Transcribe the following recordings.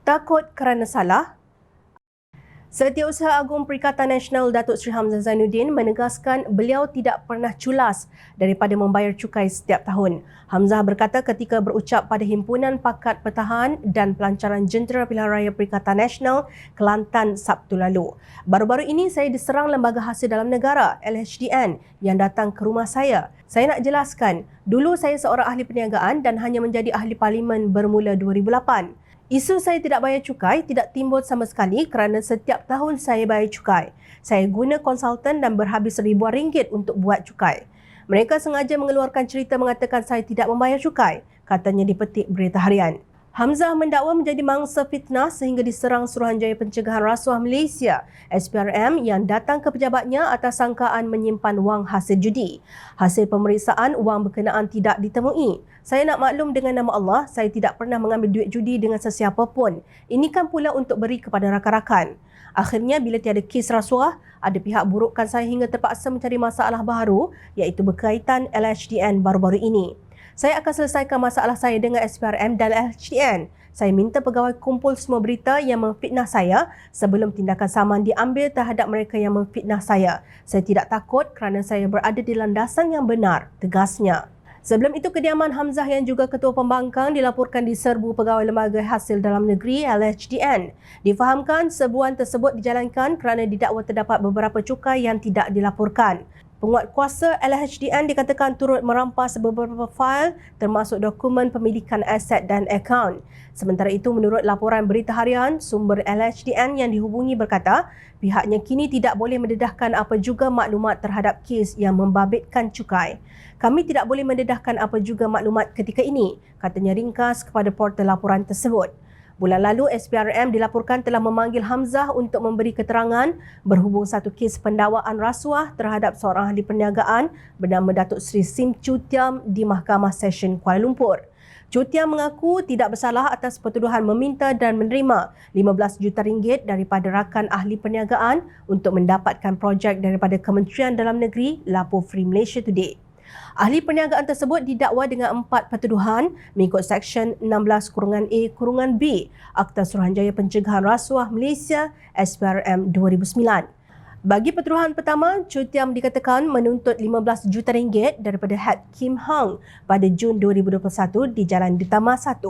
Takut kerana salah? Setiausaha Agung Perikatan Nasional Datuk Seri Hamzah Zainuddin menegaskan beliau tidak pernah culas daripada membayar cukai setiap tahun. Hamzah berkata ketika berucap pada Himpunan Pakat Pertahan dan Pelancaran Jentera Pilihan Raya Perikatan Nasional Kelantan Sabtu lalu. Baru-baru ini saya diserang Lembaga Hasil Dalam Negara LHDN yang datang ke rumah saya. Saya nak jelaskan, dulu saya seorang ahli perniagaan dan hanya menjadi ahli parlimen bermula 2008. Isu saya tidak bayar cukai tidak timbul sama sekali kerana setiap tahun saya bayar cukai. Saya guna konsultan dan berhabis ribuan ringgit untuk buat cukai. Mereka sengaja mengeluarkan cerita mengatakan saya tidak membayar cukai, katanya di petik Berita Harian. Hamzah mendakwa menjadi mangsa fitnah sehingga diserang Suruhanjaya Pencegahan Rasuah Malaysia SPRM yang datang ke pejabatnya atas sangkaan menyimpan wang hasil judi. Hasil pemeriksaan wang berkenaan tidak ditemui. Saya nak maklum dengan nama Allah, saya tidak pernah mengambil duit judi dengan sesiapa pun. Ini kan pula untuk beri kepada rakan-rakan. Akhirnya bila tiada kes rasuah, ada pihak burukkan saya hingga terpaksa mencari masalah baru iaitu berkaitan LHDN baru-baru ini. Saya akan selesaikan masalah saya dengan SPRM dan LHDN. Saya minta pegawai kumpul semua berita yang memfitnah saya sebelum tindakan saman diambil terhadap mereka yang memfitnah saya. Saya tidak takut kerana saya berada di landasan yang benar, tegasnya. Sebelum itu, kediaman Hamzah yang juga Ketua Pembangkang dilaporkan diserbu Pegawai Lembaga Hasil Dalam Negeri LHDN. Difahamkan serbuan tersebut dijalankan kerana didakwa terdapat beberapa cukai yang tidak dilaporkan. Penguatkuasa LHDN dikatakan turut merampas beberapa fail termasuk dokumen pemilikan aset dan akaun. Sementara itu, menurut laporan Berita Harian, sumber LHDN yang dihubungi berkata pihaknya kini tidak boleh mendedahkan apa juga maklumat terhadap kes yang membabitkan cukai. Kami tidak boleh mendedahkan apa juga maklumat ketika ini, katanya ringkas kepada portal laporan tersebut. Bulan lalu, SPRM dilaporkan telah memanggil Hamzah untuk memberi keterangan berhubung satu kes pendakwaan rasuah terhadap seorang ahli perniagaan bernama Datuk Seri Sim Chu Tiam di Mahkamah Session Kuala Lumpur. Chu Tiam mengaku tidak bersalah atas pertuduhan meminta dan menerima 15 juta ringgit daripada rakan ahli perniagaan untuk mendapatkan projek daripada Kementerian Dalam Negeri, lapor Free Malaysia Today. Ahli perniagaan tersebut didakwa dengan 4 pertuduhan mengikut Seksyen 16-A-B Akta Suruhanjaya Pencegahan Rasuah Malaysia SPRM 2009. Bagi pertuduhan pertama, Chu Tiam dikatakan menuntut 15 juta ringgit daripada Hat Kim Hong pada Jun 2021 di Jalan Ditama 1.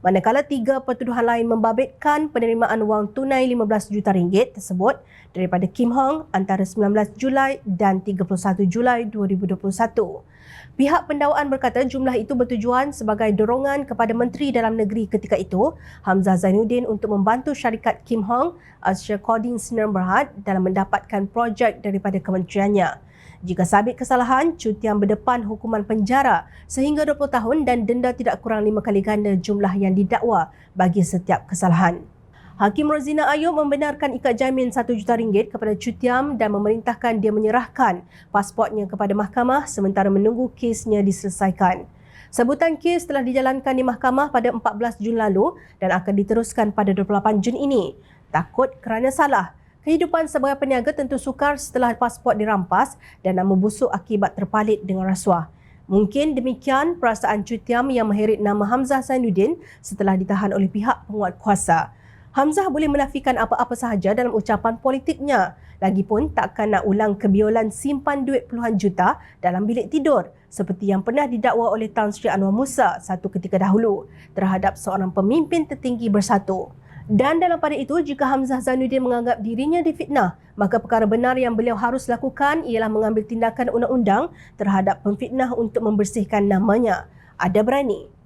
Manakala 3 pertuduhan lain membabitkan penerimaan wang tunai 15 juta ringgit tersebut daripada Kim Hong antara 19 Julai dan 31 Julai 2021. Pihak pendakwaan berkata jumlah itu bertujuan sebagai dorongan kepada Menteri Dalam Negeri ketika itu, Hamzah Zainuddin, untuk membantu syarikat Kim Hong Asia Coding Sdn Bhd dalam mendapatkan projek daripada kementeriannya. Jika sabit kesalahan, Chu Tiam berdepan hukuman penjara sehingga 20 tahun dan denda tidak kurang 5 kali ganda jumlah yang didakwa bagi setiap kesalahan. Hakim Rozina Ayub membenarkan ikat jamin 1 juta ringgit kepada Chu Tiam dan memerintahkan dia menyerahkan pasportnya kepada mahkamah sementara menunggu kesnya diselesaikan. Sebutan kes telah dijalankan di mahkamah pada 14 Jun lalu dan akan diteruskan pada 28 Jun ini. Takut kerana salah. Kehidupan sebagai peniaga tentu sukar setelah pasport dirampas dan nama busuk akibat terpalit dengan rasuah. Mungkin demikian perasaan Chu Tiam yang mengheret nama Hamzah Zainuddin setelah ditahan oleh pihak penguatkuasa. Hamzah boleh menafikan apa-apa sahaja dalam ucapan politiknya. Lagipun takkan nak ulang kebiolan simpan duit puluhan juta dalam bilik tidur seperti yang pernah didakwa oleh Tan Sri Anwar Musa satu ketika dahulu terhadap seorang pemimpin tertinggi bersatu. Dan dalam pada itu, jika Hamzah Zainuddin menganggap dirinya difitnah, maka perkara benar yang beliau harus lakukan ialah mengambil tindakan undang-undang terhadap pemfitnah untuk membersihkan namanya. Ada berani.